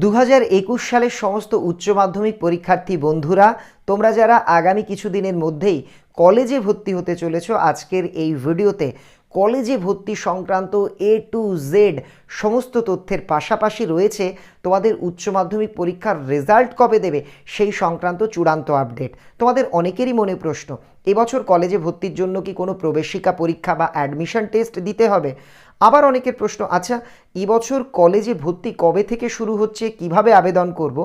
2021 সালের সমস্ত উচ্চ মাধ্যমিক পরীক্ষার্থী বন্ধুরা, তোমরা যারা আগামী কিছুদিনের মধ্যেই কলেজে ভর্তি হতে চলেছো, আজকের এই ভিডিওতে কলেজে ভর্তি সংক্রান্ত A to Z সমস্ত তথ্যের পাশাপাশি রয়েছে তোমাদের উচ্চ মাধ্যমিক পরীক্ষার রেজাল্ট কবে দেবে সেই সংক্রান্ত চূড়ান্ত আপডেট। তোমাদের অনেকেরই মনে প্রশ্ন, এবছর কলেজে ভর্তির জন্য কি কোনো প্রবেশিকা পরীক্ষা বা অ্যাডমিশন টেস্ট দিতে হবে? আবার অনেকের প্রশ্ন, আচ্ছা এবছর কলেজে ভর্তি কবে থেকে শুরু হচ্ছে, কিভাবে আবেদন করব?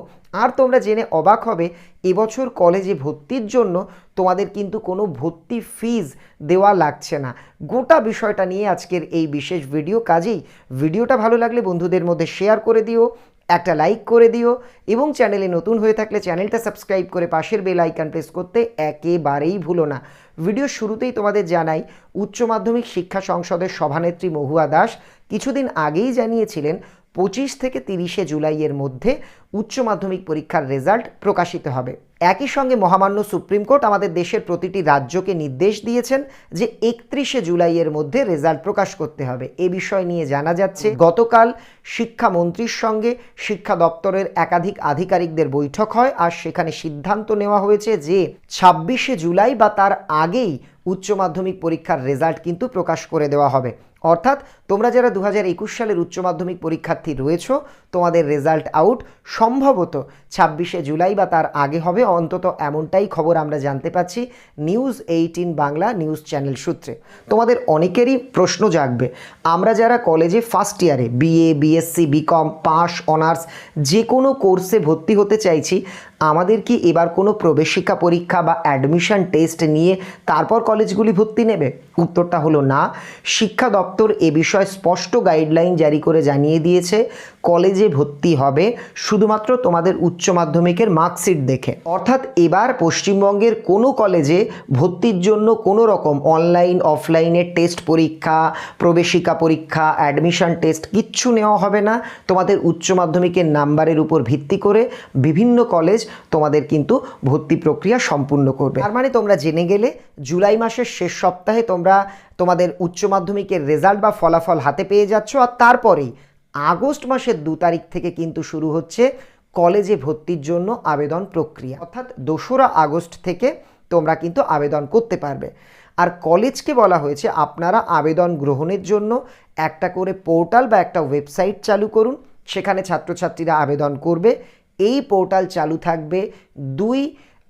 আর তোমরা জেনে অবাক হবে, এবছর কলেজে ভর্তির জন্য তোমাদের কিন্তু কোনো ভর্তি ফিজ দেওয়া লাগছে না। গোটা বিষয়টা নিয়ে আজকের এই বিশেষ ভিডিও। কাজেই ভিডিওটা ভালো লাগলে বন্ধুদের মধ্যে শেয়ার করে দিও, একটা লাইক করে দিও এবং চ্যানেলে নতুন হয়ে থাকলে চ্যানেলটা সাবস্ক্রাইব করে পাশের বেল আইকন প্রেস করতে একেবারেই ভুলো না। ভিডিওর শুরুতেই তোমাদের জানাই, উচ্চ মাধ্যমিক শিক্ষা সংসদের সভানেত্রী মহুয়া দাস কিছুদিন আগেই জানিয়েছিলেন 25 থেকে 30 জুলাইয়ের মধ্যে উচ্চ মাধ্যমিক পরীক্ষার রেজাল্ট প্রকাশিত হবে। একই সঙ্গে মহামান্য সুপ্রিম কোর্ট আমাদের দেশের প্রতিটি রাজ্যকে নির্দেশ দিয়েছেন যে 31 জুলাইয়ের মধ্যে রেজাল্ট প্রকাশ করতে হবে। এ বিষয় নিয়ে জানা যাচ্ছে, গতকাল শিক্ষামন্ত্রীর সঙ্গে শিক্ষা দপ্তরের একাধিক আধিকারিকদের বৈঠক হয় আর সেখানে সিদ্ধান্ত নেওয়া হয়েছে যে 26 জুলাই বা তার আগেই উচ্চ মাধ্যমিক পরীক্ষার রেজাল্ট কিন্তু প্রকাশ করে দেওয়া হবে। অর্থাৎ তোমরা যারা 2021 সালের উচ্চ মাধ্যমিক পরীক্ষার্থী রয়েছো, তোমাদের রেজাল্ট আউট সম্ভবত 26 জুলাই বা তার আগে হবে, অন্তত এমনটাই খবর আমরা জানতে পাচ্ছি নিউজ 18 বাংলা নিউজ চ্যানেল সূত্রে। তোমাদের অনেকেরই প্রশ্ন জাগবে, আমরা যারা কলেজে ফার্স্ট ইয়ারে BA, BSc, BCom, pass, honours যে কোনো কোর্সে ভর্তি হতে চাইছি, আমাদের কি এবার কোনো প্রবেশিকা পরীক্ষা বা অ্যাডমিশন টেস্ট নিয়ে তারপর কলেজগুলি ভর্তি নেবে? উত্তরটা হলো না। শিক্ষা দপ্তর এ বিষয়ে স্পষ্ট গাইডলাইন জারি করে জানিয়ে দিয়েছে, কলেজে ভর্তি হবে শুধুমাত্র তোমাদের উচ্চ মাধ্যমিকের মার্কশিট দেখে। অর্থাৎ এবার পশ্চিমবঙ্গের কোনো কলেজে ভর্তির জন্য কোনো রকম অনলাইন অফলাইনের টেস্ট পরীক্ষা, প্রবেশিকা পরীক্ষা, অ্যাডমিশন টেস্ট কিচ্ছু নেওয়া হবে না। তোমাদের উচ্চ মাধ্যমিকের নাম্বারের উপর ভিত্তি করে বিভিন্ন কলেজ তোমাদের কিন্তু ভর্তি প্রক্রিয়া সম্পূর্ণ করবে। তার মানে তোমরা জেনে গেলে জুলাই মাসের শেষ সপ্তাহে তোমরা তোমাদের উচ্চ মাধ্যমিকের রেজাল্ট বা ফলাফল হাতে পেয়ে যাচ্ছ, আর তারপরেই আগস্ট মাসের 2 তারিখ থেকে কিন্তু শুরু হচ্ছে কলেজে ভর্তির জন্য আবেদন প্রক্রিয়া। অর্থাৎ 2রা আগস্ট থেকে তোমরা কিন্তু আবেদন করতে পারবে। আর কলেজকে বলা হয়েছে আপনারা আবেদন গ্রহণের জন্য একটা করে পোর্টাল বা একটা ওয়েবসাইট চালু করুন, সেখানে ছাত্রছাত্রীরা আবেদন করবে। এই পোর্টাল চালু থাকবে 2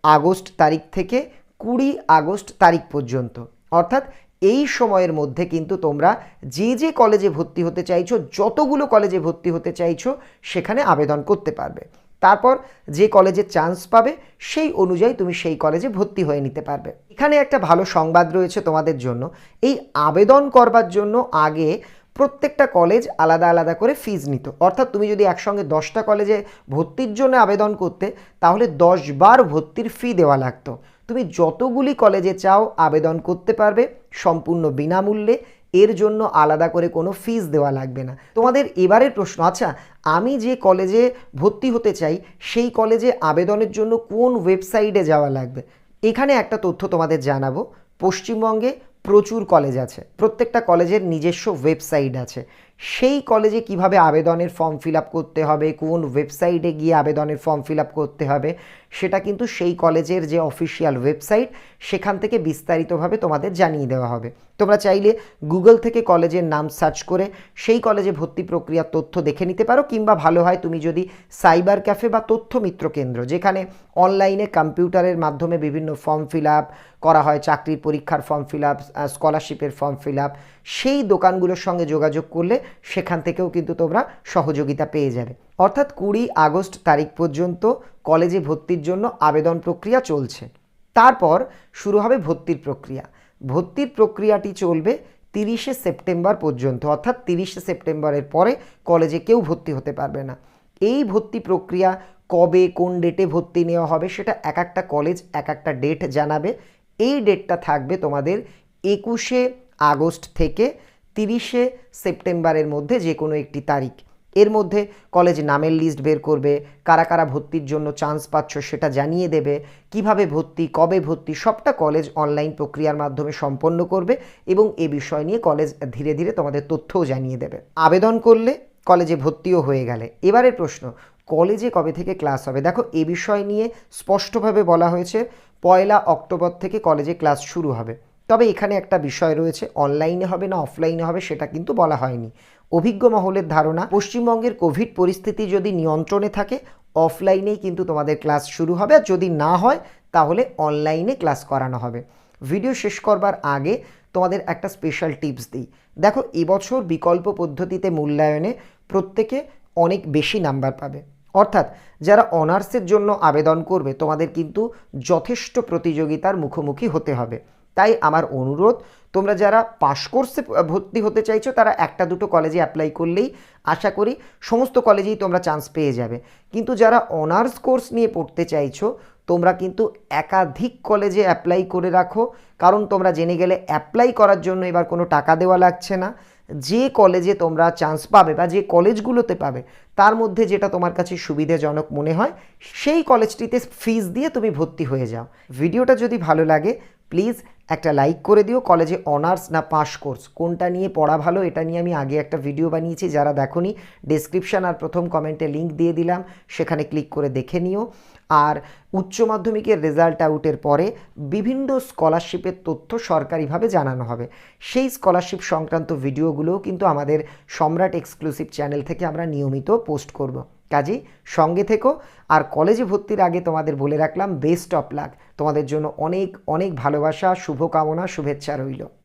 আগস্ট তারিখ থেকে 20 আগস্ট তারিখ পর্যন্ত। অর্থাৎ এই সময়ের মধ্যে কিন্তু তোমরা যে যে কলেজে ভর্তি হতে চাইছো, যতগুলো কলেজে ভর্তি হতে চাইছো সেখানে আবেদন করতে পারবে। তারপর যে কলেজে চান্স পাবে সেই অনুযায়ী তুমি সেই কলেজে ভর্তি হয়ে নিতে পারবে। এখানে একটা ভালো সংবাদ রয়েছে তোমাদের জন্য, এই আবেদন করবার জন্য আগে প্রত্যেকটা কলেজ আলাদা আলাদা করে ফিজ নিত। অর্থাৎ তুমি যদি একসঙ্গে 10টা কলেজে ভর্তির জন্য আবেদন করতে, তাহলে 10 বার ভর্তির ফি দেওয়া লাগতো। তুমি যতগুলি কলেজে চাও আবেদন করতে পারবে সম্পূর্ণ বিনামূল্যে, এর জন্য আলাদা করে কোনো ফিজ দেওয়া লাগবে না। তোমাদের এবারের প্রশ্ন, আচ্ছা আমি যে কলেজে ভর্তি হতে চাই সেই কলেজে আবেদনের জন্য কোন ওয়েবসাইটে যাওয়া লাগবে? এখানে একটা তথ্য তোমাদের জানাবো, পশ্চিমবঙ্গে প্রচুর কলেজ আছে, প্রত্যেকটা কলেজের নিজস্ব ওয়েবসাইট আছে। সেই কলেজে কিভাবে আবেদনের ফর্ম ফিল আপ করতে হবে, কোন ওয়েবসাইটে গিয়ে আবেদনের ফর্ম ফিল আপ করতে হবে, সেটা কিন্তু সেই কলেজের যে অফিসিয়াল ওয়েবসাইট সেখান থেকে বিস্তারিতভাবে তোমাদের জানিয়ে দেওয়া হবে। তোমরা চাইলে গুগল থেকে কলেজের নাম সার্চ করে সেই কলেজে ভর্তি প্রক্রিয়ার তথ্য দেখে নিতে পারো, কিংবা ভালো হয় তুমি যদি সাইবার ক্যাফে বা তথ্য মিত্র কেন্দ্র, যেখানে অনলাইনে কম্পিউটারের মাধ্যমে বিভিন্ন ফর্ম ফিল আপ করা হয়, চাকরির পরীক্ষার ফর্ম ফিল আপ, স্কলারশিপের ফর্ম ফিল আপ, সেই দোকানগুলোর সঙ্গে যোগাযোগ করলে সেখান থেকেও কিন্তু তোমরা সহযোগিতা পেয়ে যাবে। অর্থাৎ 20 আগস্ট তারিখ পর্যন্ত কলেজে ভর্তির জন্য আবেদন প্রক্রিয়া চলছে। তারপর শুরু হবে ভর্তির প্রক্রিয়া। ভর্তির প্রক্রিয়াটি চলবে 30 সেপ্টেম্বর পর্যন্ত। অর্থাৎ 30 সেপ্টেম্বরের পরে কলেজে কেউ ভর্তি হতে পারবে না। এই ভর্তি প্রক্রিয়া কবে কোন ডেটে ভর্তি নেওয়া হবে সেটা এক একটা কলেজ এক একটা ডেট জানাবে। এই ডেটটা থাকবে তোমাদের 21 আগস্ট থেকে 30 সেপ্টেম্বরের মধ্যে যে কোনো একটি তারিখ। এর মধ্যে কলেজ নামের লিস্ট বের করবে, কারা কারা ভর্তির জন্য চান্স পাচ্ছ সেটা জানিয়ে দেবে, কিভাবে ভর্তি, কবে ভর্তি সবটা কলেজ অনলাইন প্রক্রিয়ার মাধ্যমে সম্পন্ন করবে এবং এ বিষয় নিয়ে কলেজ ধীরে ধীরে তোমাদের তথ্যও জানিয়ে দেবে। আবেদন করলে কলেজে ভর্তিও হয়ে গেলে এবারের প্রশ্ন, কলেজে কবে থেকে ক্লাস হবে। দেখো এ বিষয় নিয়ে স্পষ্টভাবে বলা হয়েছে 1 অক্টোবর থেকে কলেজে ক্লাস শুরু হবে। তবে এখানে একটা বিষয় রয়েছে, অনলাইনে হবে না অফলাইনে হবে সেটা কিন্তু বলা হয়নি। অভিজ্ঞ মহলের ধারণা, পশ্চিমবঙ্গের কোভিড পরিস্থিতি যদি নিয়ন্ত্রণে থাকে অফলাইনেই কিন্তু তোমাদের ক্লাস শুরু হবে, আর যদি না হয় তাহলে অনলাইনে ক্লাস করানো হবে। ভিডিও শেষ করবার আগে তোমাদের একটা স্পেশাল টিপস দিই। দেখো এবছর বিকল্প পদ্ধতিতে মূল্যায়নে প্রত্যেকে অনেক বেশি নাম্বার পাবে, অর্থাৎ যারা অনার্সের জন্য আবেদন করবে তোমাদের কিন্তু যথেষ্ট প্রতিযোগিতার মুখোমুখি হতে হবে। তাই আমার অনুরোধ, তোমরা যারা পাশ কোর্সে ভর্তি হতে চাইছো তারা একটা দুটো কলেজে অ্যাপ্লাই করলেই আশা করি সমস্ত কলেজেই তোমরা চান্স পেয়ে যাবে। কিন্তু যারা অনার্স কোর্স নিয়ে পড়তে চাইছো তোমরা কিন্তু একাধিক কলেজে অ্যাপ্লাই করে রাখো, কারণ তোমরা জেনে গেলে অ্যাপ্লাই করার জন্য এবার কোনো টাকা দেওয়া লাগছে না। যে কলেজে তোমরা চান্স পাবে বা যে কলেজগুলোতে পাবে তার মধ্যে যেটা তোমার কাছে সুবিধাজনক মনে হয় সেই কলেজটিতে ফিস দিয়ে তুমি ভর্তি হয়ে যাও। ভিডিওটা যদি ভালো লাগে প্লিজ একটা লাইক করে দিও। কলেজে অনার্স না পাশ কোর্স কোনটা নিয়ে পড়া ভালো এটা নিয়ে আমি আগে একটা ভিডিও বানিয়েছি, যারা দেখোনি ডেসক্রিপশন আর প্রথম কমেন্টে লিঙ্ক দিয়ে দিলাম, সেখানে ক্লিক করে দেখে নিও। আর উচ্চ মাধ্যমিকের রেজাল্ট আউটের পরে বিভিন্ন স্কলারশিপের তথ্য সরকারিভাবে জানানো হবে। সেই স্কলারশিপ সংক্রান্ত ভিডিওগুলোও কিন্তু আমাদের সম্রাট এক্সক্লুসিভ চ্যানেল থেকে আমরা নিয়মিত পোস্ট করব। কাজেই সঙ্গে থেকো। আর কলেজে ভর্তির আগে তোমাদের বলে রাখলাম বেস্ট অফ লাক, তোমাদের জন্য অনেক অনেক ভালোবাসা, শুভকামনা, শুভেচ্ছা রইল।